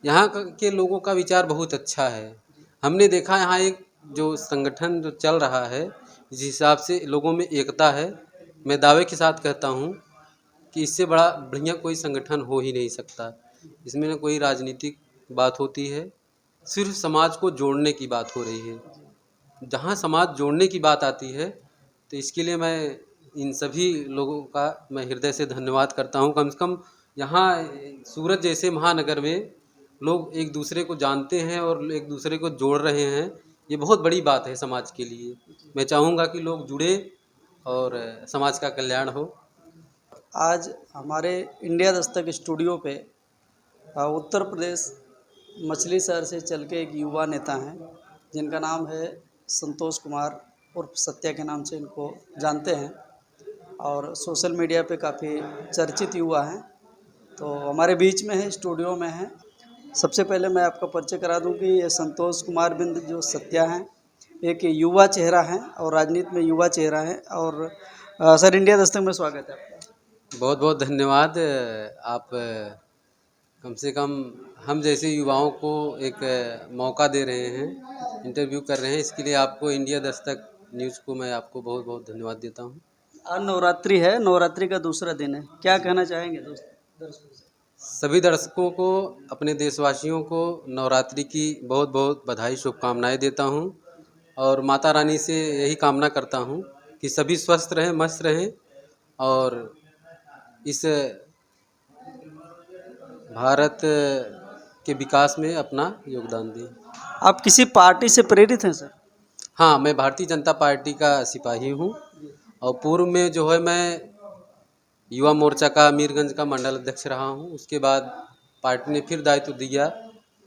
यहाँ के लोगों का विचार बहुत अच्छा है। हमने देखा यहाँ एक जो संगठन जो चल रहा है, जिस हिसाब से लोगों में एकता है, मैं दावे के साथ कहता हूँ कि इससे बड़ा बढ़िया कोई संगठन हो ही नहीं सकता। इसमें न कोई राजनीतिक बात होती है, सिर्फ समाज को जोड़ने की बात हो रही है। जहाँ समाज जोड़ने की बात आती है तो इसके लिए मैं इन सभी लोगों का मैं हृदय से धन्यवाद करता हूँ। कम से कम यहाँ सूरत जैसे महानगर में लोग एक दूसरे को जानते हैं और एक दूसरे को जोड़ रहे हैं, ये बहुत बड़ी बात है समाज के लिए। मैं चाहूँगा कि लोग जुड़े और समाज का कल्याण हो। आज हमारे इंडिया दस्तक स्टूडियो पे उत्तर प्रदेश मछली शहर से चल के एक युवा नेता हैं जिनका नाम है संतोष कुमार उर्फ सत्या के नाम से इनको जानते हैं और सोशल मीडिया पे काफ़ी चर्चित युवा हैं। तो हमारे बीच में है, स्टूडियो में है। सबसे पहले मैं आपका परिचय करा दूं कि ये संतोष कुमार बिंद जो सत्या हैं एक युवा चेहरा हैं और राजनीति में युवा चेहरा है। और सर, इंडिया दस्तक में स्वागत है आपका। बहुत बहुत धन्यवाद। आप कम से कम हम जैसे युवाओं को एक मौका दे रहे हैं, इंटरव्यू कर रहे हैं, इसके लिए आपको इंडिया दस्तक न्यूज़ को मैं आपको बहुत बहुत धन्यवाद देता हूं। आज नवरात्रि है, नवरात्रि का दूसरा दिन है, क्या कहना चाहेंगे दोस्त दर्शकों से? सभी दर्शकों को, अपने देशवासियों को नवरात्रि की बहुत बहुत बधाई, शुभकामनाएं देता हूं और माता रानी से यही कामना करता हूं कि सभी स्वस्थ रहें, मस्त रहें और इस भारत के विकास में अपना योगदान दें। आप किसी पार्टी से प्रेरित हैं सर? हाँ, मैं भारतीय जनता पार्टी का सिपाही हूँ और पूर्व में जो है मैं युवा मोर्चा का मीरगंज का मंडल अध्यक्ष रहा हूँ। उसके बाद पार्टी ने फिर दायित्व दिया,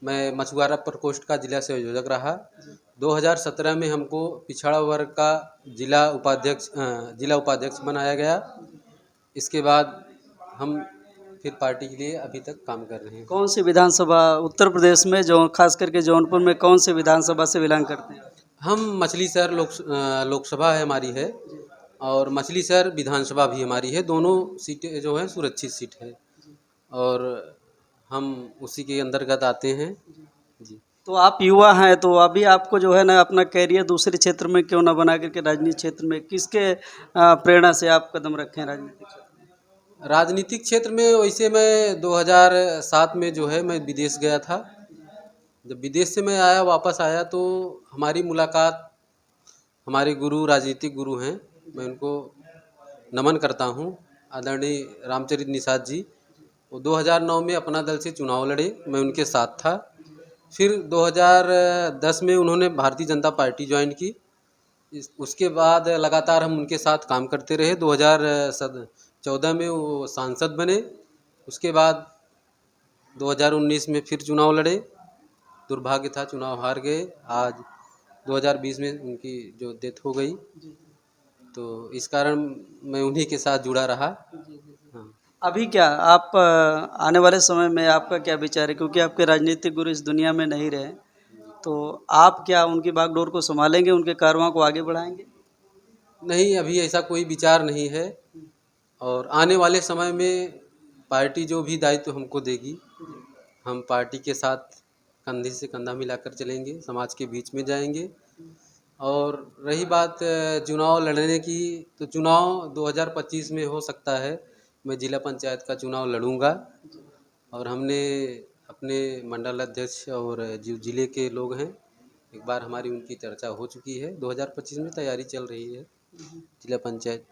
मैं मछुआरा प्रकोष्ठ का जिला संयोजक रहा। 2017 में हमको पिछड़ा वर्ग का जिला उपाध्यक्ष बनाया गया। इसके बाद हम फिर पार्टी के लिए अभी तक काम कर रहे हैं। कौन सी विधानसभा उत्तर प्रदेश में, जो खास करके जौनपुर में, कौन से विधानसभा से बिलोंग करते हैं? हम मछली शहर लोकसभा है हमारी है और मछली शहर विधानसभा भी हमारी है। दोनों सीटें जो हैं सुरक्षित सीट है और हम उसी के अंतर्गत आते हैं जी। तो आप युवा हैं, तो अभी आपको जो है ना अपना कैरियर दूसरे क्षेत्र में क्यों ना बना करके राजनीतिक क्षेत्र में, किसके प्रेरणा से आप कदम रखे हैं राजनीतिक क्षेत्र में? राजनीतिक क्षेत्र में वैसे मैं 2007 में जो है मैं विदेश गया था। जब विदेश से मैं आया, वापस आया तो हमारी मुलाकात हमारे गुरु, राजनीतिक गुरु हैं, मैं उनको नमन करता हूँ, आदरणीय रामचरित निषाद जी। वो 2009 में अपना दल से चुनाव लड़े, मैं उनके साथ था। फिर 2010 में उन्होंने भारतीय जनता पार्टी ज्वाइन की। उसके बाद लगातार हम उनके साथ काम करते रहे। 2014 में वो सांसद बने। उसके बाद 2019 में फिर चुनाव लड़े, दुर्भाग्य था, चुनाव हार गए। आज 2020 में उनकी जो डेथ हो गई, तो इस कारण मैं उन्हीं के साथ जुड़ा रहा। हाँ। अभी क्या आप आने वाले समय में आपका क्या विचार है, क्योंकि आपके राजनीतिक गुरु इस दुनिया में नहीं रहे, तो आप क्या उनकी बागडोर को संभालेंगे, उनके कारवां को आगे बढ़ाएंगे? नहीं, अभी ऐसा कोई विचार नहीं है और आने वाले समय में पार्टी जो भी दायित्व हमको देगी, हम पार्टी के साथ कंधे से कंधा मिलाकर चलेंगे, समाज के बीच में जाएंगे। और रही बात चुनाव लड़ने की, तो चुनाव 2025 में हो सकता है। मैं जिला पंचायत का चुनाव लड़ूंगा और हमने अपने मंडल अध्यक्ष और जो जिले के लोग हैं, एक बार हमारी उनकी चर्चा हो चुकी है। 2025 में तैयारी चल रही है जिला पंचायत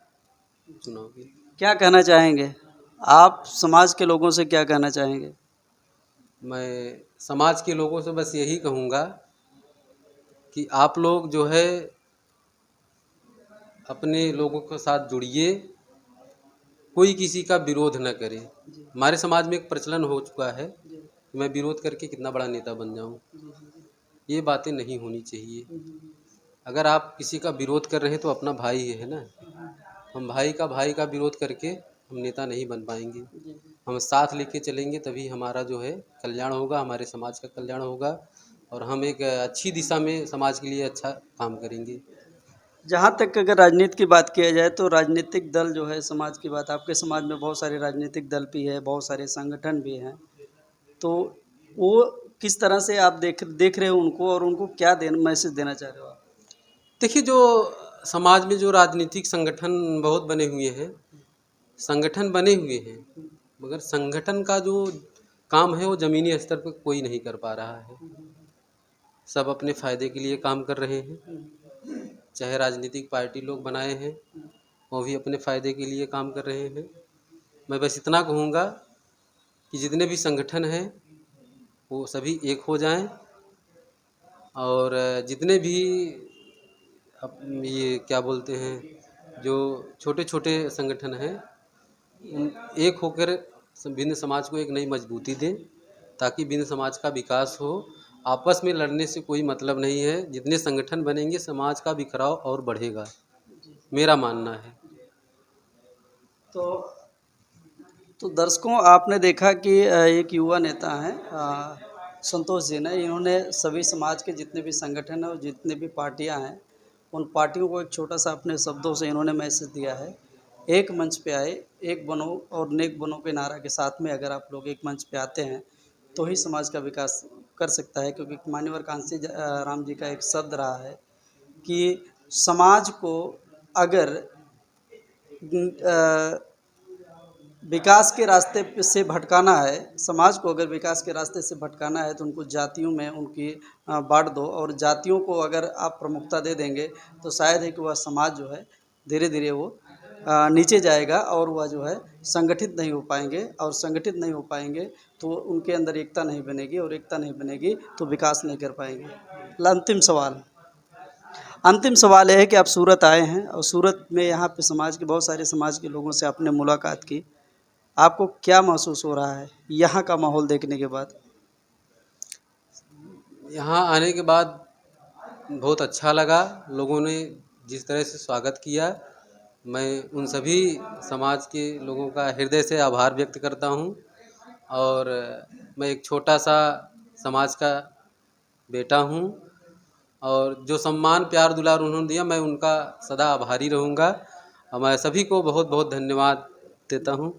चुनाव की। क्या कहना चाहेंगे आप, समाज के लोगों से क्या कहना चाहेंगे? मैं समाज के लोगों से बस यही कहूँगा कि आप लोग जो है अपने लोगों के साथ जुड़िए, कोई किसी का विरोध न करे। हमारे समाज में एक प्रचलन हो चुका है कि मैं विरोध करके कितना बड़ा नेता बन जाऊं। ये बातें नहीं होनी चाहिए। अगर आप किसी का विरोध कर रहे हैं तो अपना भाई है ना। हम भाई का विरोध करके हम नेता नहीं बन पाएंगे। हम साथ लेके चलेंगे तभी हमारा जो है कल्याण होगा, हमारे समाज का कल्याण होगा और हम एक अच्छी दिशा में समाज के लिए अच्छा काम करेंगे। जहाँ तक अगर राजनीति की बात किया जाए तो राजनीतिक दल जो है, समाज की बात, आपके समाज में बहुत सारे राजनीतिक दल भी है, बहुत सारे संगठन भी हैं, तो वो किस तरह से आप देख रहे हो उनको, और उनको क्या मैसेज देना चाह रहे हो आप? देखिए, जो समाज में जो राजनीतिक संगठन बहुत बने हुए हैं, संगठन बने हुए हैं, मगर संगठन का जो काम है वो ज़मीनी स्तर पर कोई नहीं कर पा रहा है। सब अपने फ़ायदे के लिए काम कर रहे हैं। चाहे राजनीतिक पार्टी लोग बनाए हैं, वो भी अपने फ़ायदे के लिए काम कर रहे हैं। मैं बस इतना कहूँगा कि जितने भी संगठन हैं वो सभी एक हो जाएं, और जितने भी ये क्या बोलते हैं, जो छोटे छोटे संगठन हैं, एक होकर विभिन्न समाज को एक नई मजबूती दें, ताकि विभिन्न समाज का विकास हो। आपस में लड़ने से कोई मतलब नहीं है। जितने संगठन बनेंगे समाज का बिखराव और बढ़ेगा, मेरा मानना है। तो दर्शकों, आपने देखा कि एक युवा नेता हैं संतोष जी ने, इन्होंने सभी समाज के जितने भी संगठन हैं और जितने भी पार्टियां हैं, उन पार्टियों को एक छोटा सा अपने शब्दों से इन्होंने मैसेज दिया है। एक मंच पे आए, एक बनो और नेक बनो के नारा के साथ में अगर आप लोग एक मंच पे आते हैं तो ही समाज का विकास कर सकता है। क्योंकि मान्यवर कांसी राम जी का एक शब्द रहा है कि समाज को अगर विकास के रास्ते से भटकाना है, समाज को अगर विकास के रास्ते से भटकाना है तो उनको जातियों में उनकी बांट दो, और जातियों को अगर आप प्रमुखता दे देंगे तो शायद है कि वह समाज जो है धीरे धीरे वो नीचे जाएगा, और वह जो है संगठित नहीं हो पाएंगे, और संगठित नहीं हो पाएंगे तो उनके अंदर एकता नहीं बनेगी, और एकता नहीं बनेगी तो विकास नहीं कर पाएंगे। अंतिम सवाल यह है कि आप सूरत आए हैं, और सूरत में यहाँ पे समाज के बहुत सारे समाज के लोगों से आपने मुलाकात की, आपको क्या महसूस हो रहा है यहाँ का माहौल देखने के बाद? यहाँ आने के बाद बहुत अच्छा लगा। लोगों ने जिस तरह से स्वागत किया, मैं उन सभी समाज के लोगों का हृदय से आभार व्यक्त करता हूँ। और मैं एक छोटा सा समाज का बेटा हूँ, और जो सम्मान प्यार दुलार उन्होंने दिया, मैं उनका सदा आभारी रहूँगा। और मैं सभी को बहुत बहुत धन्यवाद देता हूँ।